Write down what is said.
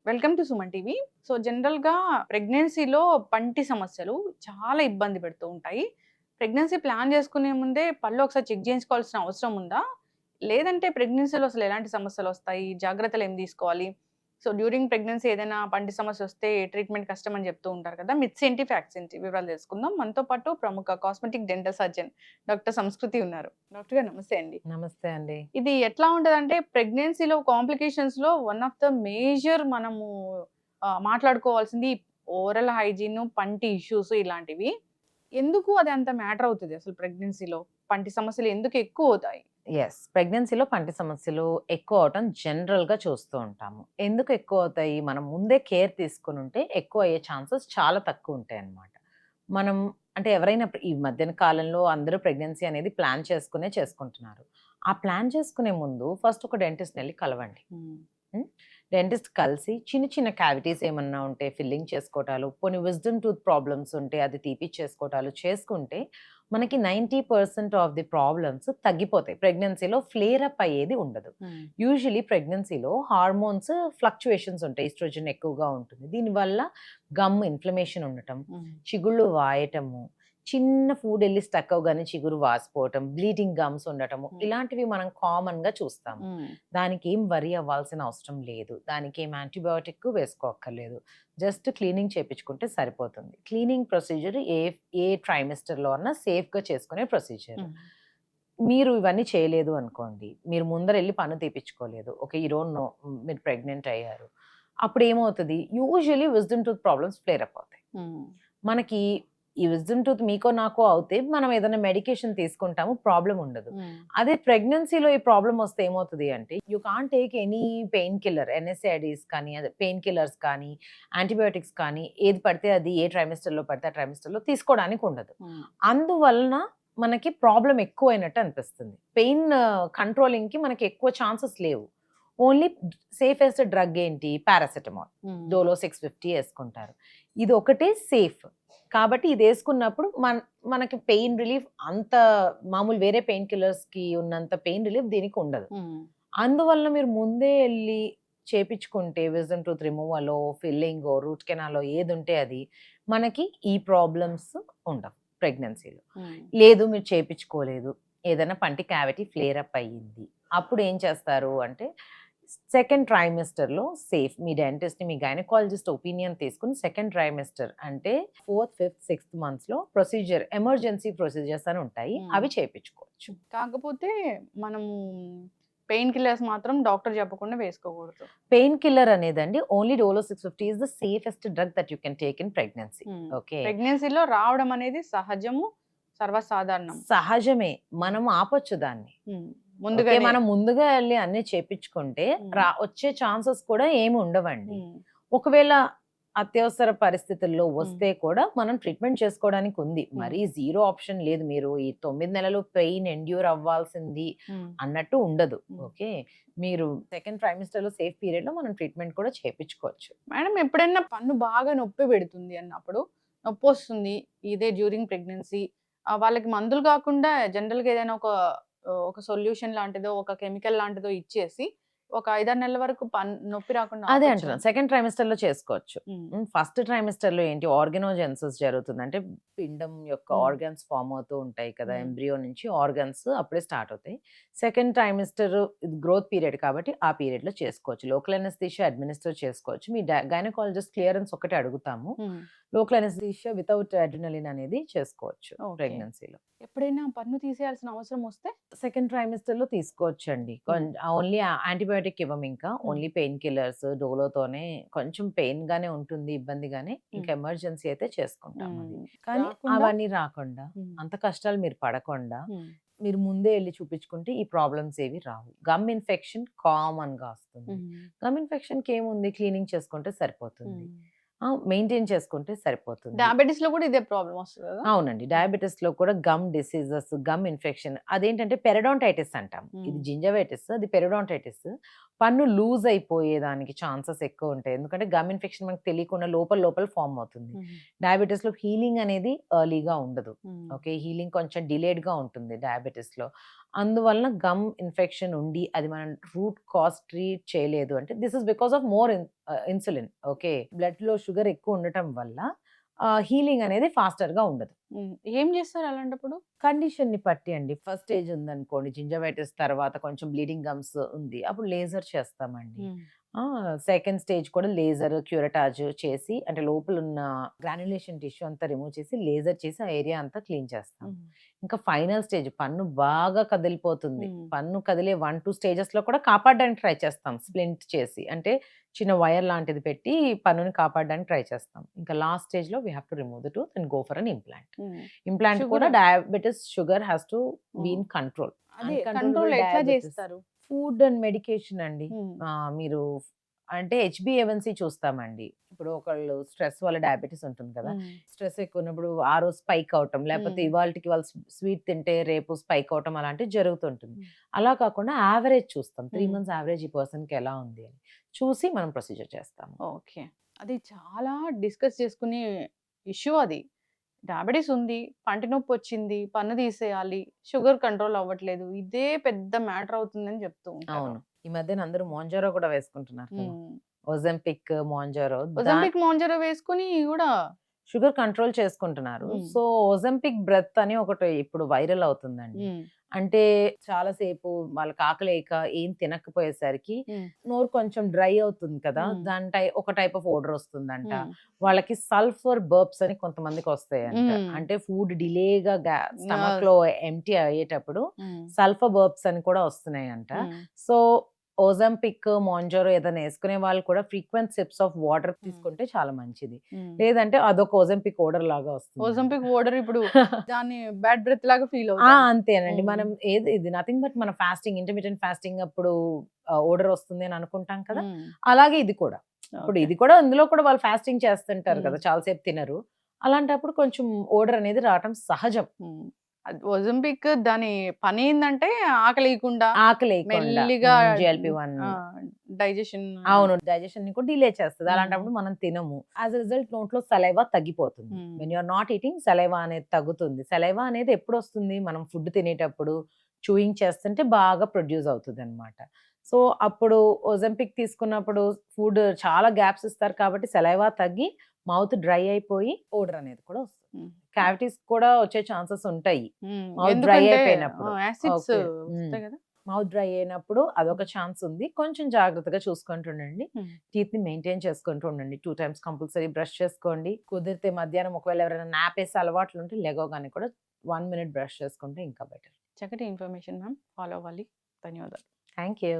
Welcome to Suman TV. So జనరల్‌గా ప్రెగ్నెన్సీలో పంటి సమస్యలు చాలా ఇబ్బంది పెడుతూ ఉంటాయి. ప్రెగ్నెన్సీ ప్లాన్ చేసుకునే ముందే పళ్ళు ఒకసారి చెక్ చేయించుకోవాల్సిన అవసరం ఉందా? లేదంటే ప్రెగ్నెన్సీలో అసలు ఎలాంటి సమస్యలొస్తాయి? జాగ్రత్తలు ఏం తీసుకోవాలి? సో డ్యూరింగ్ ప్రెగ్నెన్సీ ఏదైనా పంటి సమస్య వస్తే ట్రీట్మెంట్ కష్టం అని చెప్తూ ఉంటారు కదా! మిత్స్ ఏంటి? ఫ్యాక్ట్స్ ఏంటి? వివరాలు తెలుసుకుందాం. మనతో పాటు ప్రముఖ కాస్మెటిక్ డెంటల్ సర్జన్ డాక్టర్ సంస్కృతి ఉన్నారు. డాక్టర్ గారు నమస్తే అండి. నమస్తే అండి. ఇది ఎట్లా ఉంటదంటే ప్రెగ్నెన్సీలో కాంప్లికేషన్స్‌లో వన్ ఆఫ్ ద మేజర్ మనము మాట్లాడుకోవాల్సింది ఓరల్ హైజీన్, పంటి ఇష్యూస్ ఇలాంటివి. ఎందుకు అది అంత మ్యాటర్ అవుతది అసలు ప్రెగ్నెన్సీలో? పంటి సమస్యలు ఎందుకు ఎక్కువవుతాయి? ప్రెగ్నెన్సీలో పంటి సమస్యలు ఎక్కువ అవటం జనరల్‌గా చూస్తూ ఉంటాము. ఎందుకు ఎక్కువ అవుతాయి? మనం ముందే కేర్ తీసుకొనుంటే ఎక్కువ అయ్యే ఛాన్సెస్ చాలా తక్కువుంటాయన్నమాట. మనం అంటే ఎవరైనా ఈ మధ్యన కాలంలో అందరూ ప్రెగ్నెన్సీ అనేది ప్లాన్ చేసుకునే చేసుకుంటున్నారు. ఆ ప్లాన్ చేసుకునే ముందు ఫస్ట్ ఒక డెంటిస్ట్‌నెళ్లి కలవండి. హ్మ్. హ్మ్. డెంటిస్ట్ కలిసి చిన్న చిన్న క్యావిటీస్ ఏమన్నా ఉంటే ఫిల్లింగ్ చేసుకోవటాలు, పోనీ విజ్డమ్ టూత్ ప్రాబ్లమ్స్ ఉంటే అది తీపిచ్చేసుకోవటాలు చేసుకుంటే మనకి 90% ఆఫ్ ది ప్రాబ్లమ్స్ తగ్గిపోతాయి. ప్రెగ్నెన్సీలో ఫ్లేర్ అప్ అయ్యేది ఉండదు. హ్మ్. యూజువల్లీ ప్రెగ్నెన్సీలో హార్మోన్స్ ఫ్లక్చుయేషన్స్ ఉంటాయి. ఈస్ట్రోజన్ ఎక్కువగా ఉంటుంది. దీనివల్ల గమ్ ఇన్‌ఫ్లమేషన్ ఉండటం, హ్మ్. చిగుళ్ళు వాయటము, చిన్న ఫుడ్ ఎళ్లి స్టక్ అవ్వగానే చిగురు వాసిపోవటం, బ్లీడింగ్ గమ్స్ ఉండటము హ్మ్. ఇలాంటివి మనం కామన్‌గా చూస్తాము. హ్మ్. దానికేం వరీ అవ్వాల్సిన అవసరం లేదు. దానికేం యాంటీబయోటిక్ వేసుకోక్కర్లేదు. జస్ట్ క్లీనింగ్ చేపించుకుంటే సరిపోతుంది. క్లీనింగ్ ప్రొసీజర్ ఏ ట్రైమెస్టర్‌లో అన్నా సేఫ్‌గా చేసుకునే ప్రొసీజర్. హ్మ్. మీరు ఇవన్నీ చేయలేదు అనుకోండి. మీరు ముందరెళ్లి పన్ను తీపిచ్చుకోలేదు. ఓకే. యూ డోంట్ నో మీరు ప్రెగ్నెంట్ అయ్యారు. అప్పుడేమవుతది usually wisdom tooth problems flare up అవుతాయి. హ్మ్. మనకి ఈ విజ్డమ్ టూత్ మీకో నాకో అవుతే మనం ఏదైనా మెడికేషన్ తీసుకుంటాము. ప్రాబ్లమ్ ఉండదు. హ్మ్. అదే ప్రెగ్నెన్సీలో ఈ ప్రాబ్లమ్ వస్తే ఏమవుతది అంటే you can't take any pain killer NSAIDs కానీ, అదే పెయిన్ కిల్లర్స్ కానీ, యాంటీబయోటిక్స్ కానీ ఏది పడితే అది ఏ ట్రైమెస్టర్‌లో పడితే ఆ ట్రైమెస్టర్‌లో తీసుకోవడానికి ఉండదు. హ్మ్. అందువలన మనకి ప్రాబ్లమ్ ఎక్కువైనట్టు అనిపిస్తుంది. పెయిన్ కంట్రోలింగ్‌కి మనకి ఎక్కువ ఛాన్సెస్ లేవు. ఓన్లీ సేఫెస్ట్ డ్రగ్ ఏంటి పారాసెటమాల్. హ్మ్. డోలో 650 యేసుకుంటారు. ఇదొకటే సేఫ్. కాబట్టి ఇదేసుకున్నప్పుడు మనకి పెయిన్ రిలీఫ్ అంత మామూలు వేరే పెయిన్ కిల్లర్స్‌కి ఉన్నంత పెయిన్ రిలీఫ్ దీనికుండదు. హ్మ్. అందువలన మీరు ముందే ఎళ్లి చేపిచ్చుకుంటే విజ్డమ్ టూత్ రిమూవలో, ఫిల్లింగో, రూట్ కెనాలో ఏదుంటే అది మనకి ఈ ప్రాబ్లమ్స్ ఉండవు ప్రెగ్నెన్సీలో. హ్మ్. లేదు మీరు చేపిచ్చుకోలేదు. ఏదైనా పంటి క్యావిటీ ఫ్లేర్ అప్ అయ్యింది. అప్పుడేం చేస్తారు అంటే సెకండ్ ట్రైమెస్టర్‌లో సేఫ్. మీ డెంటిస్ట్‌ని, మీ గైనకాలజిస్ట్ ఒపీనియన్ తీసుకొని సెకండ్ ట్రైమెస్టర్ అంటే ఫోర్త్, ఫిఫ్త్, సిక్స్త్ మంత్స్‌లో ఎమర్జెన్సీ ప్రొసీజర్స్ అని ఉంటాయి. హ్మ్. అవి చేపిచ్చుకోవచ్చు. కాకపోతే మనము పెయిన్ కిల్లర్స్ మాత్రం డాక్టర్ చెప్పకుండా వేసుకోకూడదు. పెయిన్ కిల్లర్ అనేదండి only Dolo 650 is the safest drug that you can take in pregnancy. Hmm. Okay. ప్రెగ్నెన్సీలో రావడం అనేది సహజము, సర్వసాధారణం. సహజమే. మనం ఆపొచ్చు దాన్ని. హ్మ్. ఓకే. ముందుగానే. మనం ముందుగా ఎళ్లి అన్నీ చేపిచ్చుకుంటే హ్మ్. వచ్చే ఛాన్సెస్ కూడా ఏమి ఉండవండి. హ్మ్. ఒకవేళ అత్యవసర పరిస్థితుల్లో హ్మ్. వస్తే కూడా మనం ట్రీట్మెంట్ చేసుకోవడానికి ఉంది. హ్మ్. మరీ జీరో ఆప్షన్ లేదు. మీరు ఈ 9 నెలలు పెయిన్ ఎండ్యూర్ అవ్వాల్సింది హ్మ్. అన్నట్టు ఉండదు. హ్మ్. ఓకే. మీరు సెకండ్ ట్రైమెస్టర్‌లో సేఫ్ పీరియడ్‌లో మనం ట్రీట్మెంట్ కూడా చేపిచ్చుకోవచ్చు. మేడం ఎప్పుడైనా పన్ను బాగా నొప్పి పెడుతుంది అన్నప్పుడు, నొప్పొస్తుంది ఇదే డ్యూరింగ్ ప్రెగ్నెన్సీ వాళ్ళకి మందులు కాకుండా జనరల్‌గా ఏదైనా ఒక సొల్యూషన్ లాంటిదో, ఒక కెమికల్ లాంటిదో ఇచ్చేసి ఒక 5, 6 నెలల వరకు నొప్పి రాకుండా అదే ఆపొచ్చా? అంటున్నాను. సెకండ్ ట్రైమెస్టర్‌లో చేసుకోవచ్చు. హ్మ్. ఫస్ట్ ట్రైమెస్టర్‌లో ఏంటి ఆర్గనోజెన్సిస్ జరుగుతుంది. అంటే పిండం యొక్క హ్మ్. ఆర్గాన్స్ ఫార్మ్ అవుతూ ఉంటాయి కదా! హ్మ్. ఎంబ్రియో నుంచి ఆర్గాన్స్ అప్పుడే స్టార్ట్ అవుతాయి. సెకండ్ ట్రైమెస్టర్ ఇది గ్రోత్ పీరియడ్ కాబట్టి ఆ పీరియడ్‌లో చేసుకోవచ్చు. లోకల్ అనస్థీషియా అడ్మినిస్టర్ చేసుకోవచ్చు. మీ గైనకాలజిస్ట్ క్లియరెన్స్ ఒకటే అడుగుతాము. హ్మ్. లోకల్ అనస్థీషియా వితౌట్ అడ్రినలిన్ అనేది చేసుకోవచ్చు ఓకే. ప్రెగ్నెన్సీలో. ఎప్పుడైనా పన్ను తీసేయాల్సిన అవసరం వస్తే? సెకండ్ ట్రైమెస్టర్‌లో తీసుకోవచ్చండి. హ్మ్. ఓన్లీ యాంటీబయోటిక్ ఇవ్వమింకా. హ్మ్. ఓన్లీ పెయిన్ కిల్లర్స్, డోలోతోనే కొంచెం పెయిన్‌గానే ఉంటుంది, ఇబ్బందిగానే. హ్మ్. ఇంకా ఎమర్జెన్సీ అయితే చేసుకుంటామది. హ్మ్. కానీ రాకుండా. అవన్నీ రాకుండా, హ్మ్. అంత కష్టాలు మీరు పడకుండా, హ్మ్. మీరు ముందే ఎళ్లి చూపించుకుంటే ఈ ప్రాబ్లమ్స్ ఏవి రావు. గమ్ ఇన్ఫెక్షన్ కామన్‌గా వస్తుంది. హ్మ్. గమ్ ఇన్ఫెక్షన్‌కి ఏముంది క్లీనింగ్ చేసుకుంటే సరిపోతుంది. హ్మ్. మెయింటైన్ చేసుకుంటే సరిపోతుంది. డయాబెటిస్‌లో కూడా ఇదే ప్రాబ్లమ్ వస్తది కదా? అవునండి. హ్మ్. డయాబెటిస్‌లో కూడా గమ్ డిసీజెస్, గమ్ ఇన్ఫెక్షన్ అదేంటంటే పెరిడాంటైటిస్ అంటాం. ఇది హ్మ్. జింజవైటిస్, అది పెరిడాంటైటిస్. పన్ను లూజ్ అయిపోయేదానికి ఛాన్సెస్ ఎక్కువుంటాయి. ఎందుకంటే గమ్ ఇన్ఫెక్షన్ మనకు తెలియకుండా లోపల లోపల ఫార్మ్ అవుతుంది. హ్మ్. డయాబెటిస్‌లో హీలింగ్ అనేది ఎర్లీగా ఉండదు. హ్మ్. ఓకే. హీలింగ్ కొంచెం డిలేడ్‌గా ఉంటుంది డయాబెటిస్‌లో. అందువలన గమ్ ఇన్ఫెక్షన్ ఉండి అది మనం రూట్ కాజ్ ట్రీట్ చేయలేదు అంటే this is because of more insulin. Okay, blood లో షుగర్ ఎక్కువ ఉండటం వల్ల హీలింగ్ అనేది ఫాస్టర్ గా ఉండదు. ఏం చేస్తారు అలాంటప్పుడు? కండిషన్ ని బట్టి అండి. ఫస్ట్ స్టేజ్ ఉందనుకోండి, జింజర్వైటిస్ తర్వాత కొంచెం బ్లీడింగ్ గమ్స్ ఉంది, అప్పుడు లేజర్ చేస్తామండి. సెకండ్ స్టేజ్ కూడా లేజర్ క్యూరటాజ్ చేసి అంటే లోపల ఉన్న గ్రాన్యులేషన్ టిష్యూ అంతా రిమూవ్ చేసి లేజర్ చేసి ఆ ఏరియా అంతా క్లీన్ చేస్తాం. ఇంకా ఫైనల్ స్టేజ్ పన్ను బాగా కదిలిపోతుంది. పన్ను కదిలే 1-2 స్టేజెస్ లో కూడా కాపాడడానికి ట్రై చేస్తాం. స్ప్లింట్ చేసి అంటే చిన్న వైర్ లాంటిది పెట్టి పన్నుని కాపాడడానికి ట్రై చేస్తాం. ఇంకా లాస్ట్ స్టేజ్ లో we have to remove the tooth and go for an implant. Implant కూడా diabetes sugar has to be in control. Control ఎట్లా చేస్తారు? ఫుడ్ అండ్ మెడికేషన్ అండి. మీరు అంటే హెచ్బిఏవన్సీ చూస్తామండి. ఇప్పుడు ఒకళ్ళు స్ట్రెస్ వల్ల డయాబెటీస్ ఉంటుంది కదా, స్ట్రెస్ ఎక్కువ ఉన్నప్పుడు ఆ రోజు స్పైక్ అవటం, లేకపోతే ఇవాళకి వాళ్ళు స్వీట్ తింటే రేపు స్పైక్ అవటం అలాంటివి జరుగుతుంటుంది. అలా కాకుండా యావరేజ్ చూస్తాం, 3 months యావరేజ్ ఈ పర్సన్కి ఎలా ఉంది అని చూసి మనం ప్రొసీజర్ చేస్తాము. ఓకే, అది చాలా డిస్కస్ చేసుకునే ఇష్యూ. అది డయాబెటీస్ ఉంది, పంటి నొప్పి వచ్చింది, పన్ను తీసేయాలి, షుగర్ కంట్రోల్ అవ్వట్లేదు, ఇదే పెద్ద మ్యాటర్ అవుతుందని చెప్తూ ఉంటారు. అవును, ఈ మధ్యన అందరూ మోంజారో కూడా వేసుకుంటున్నారు కదా, ఒజెంపిక్ మోంజారో వేసుకుని కూడా షుగర్ కంట్రోల్ చేసుకుంటున్నారు. సో ఒజెంపిక్ బ్రెత్ అని ఒకటి ఇప్పుడు వైరల్ అవుతుందండి. అంటే చాలాసేపు వాళ్ళకి ఆకలేక ఏం తినకపోయేసరికి నోరు కొంచెం డ్రై అవుతుంది కదా, దాని ఒక టైప్ ఆఫ్ ఓడర్ వస్తుందంట. వాళ్ళకి సల్ఫర్ బర్బ్స్ అని కొంతమందికి వస్తాయంట. అంటే ఫుడ్ డిలేగా స్టమక్ లో ఎంటీ అయ్యేటప్పుడు సల్ఫర్ బర్బ్స్ అని కూడా వస్తున్నాయంట. సో ఓజంపిక్ మోంజారో ఏదైనా వేసుకునే వాళ్ళు కూడా ఫ్రీక్వెంట్ సిప్స్ ఆఫ్ వాటర్ తీసుకుంటే చాలా మంచిది. లేదంటే అదొక ఓజంపిక్ ఓడర్ లాగా వస్తుంది. ఓజంపిక్ ఓడర్ ఇప్పుడు దాన్ని బ్యాడ్ బ్రెత్ లాగా ఫీల్ అవుతుంది. అంతేనండి. మనం ఇది నథింగ్ బట్ మన ఫాస్టింగ్, ఇంటర్మీడియట్ ఫాస్టింగ్ అప్పుడు ఓడర్ వస్తుంది అని అనుకుంటాం కదా, అలాగే ఇది కూడా. ఇప్పుడు ఇది కూడా ఇందులో కూడా వాళ్ళు ఫాస్టింగ్ చేస్తుంటారు కదా, చాలాసేపు తినరు. అలాంటప్పుడు కొంచెం ఓడర్ అనేది రావటం సహజం. ఒజంపిక్ దాని పని ఏంటంటే ఆకలియకుండా మెల్లిగా డైజెషన్, అవును, డైజెషన్ ని కూడా డిలే చేస్తుంది. అలాంటప్పుడు మనం తినము. యాజ్ అ రిజల్ట్ నోట్లో సలైవా తగ్గిపోతుంది. When you're not eating saliva అనేది తగ్గుతుంది. సలైవా అనేది ఎప్పుడు వస్తుంది? మనం ఫుడ్ తినేటప్పుడు చూయింగ్ చేస్తుంటే బాగా ప్రొడ్యూస్ అవుతుంది అనమాట. సో అప్పుడు ఒజంపిక్ తీసుకున్నప్పుడు ఫుడ్ చాలా గ్యాప్స్ ఇస్తారు కాబట్టి సలైవా తగ్గి మౌత్ డ్రై అయిపోయి ఓడర్ అనేది కూడా వస్తుంది. క్యావిటీస్ కూడా వచ్చే ఛాన్సెస్ ఉంటాయి మౌత్ డ్రై అయిపోయినప్పుడు. మౌత్ డ్రై అయినప్పుడు అదొక ఛాన్స్ ఉంది. కొంచెం జాగ్రత్తగా చూసుకుంటూ ఉండండి. టీత్ ని మెయింటైన్ చేసుకుంటూ ఉండండి. 2 times కంపల్సరీ బ్రష్ చేసుకోండి. కుదిరితే మధ్యాహ్నం ఒకవేళ ఎవరైనా నాప్ వేసే అలవాట్లు ఉంటే లెగవగానే కూడా 1 minute బ్రష్ చేసుకుంటే ఇంకా బెటర్. చక్కటి ఇన్ఫర్మేషన్ మ్యామ్, ఫాలో అవ్వాలి. ధన్యవాదాలు. Thank you.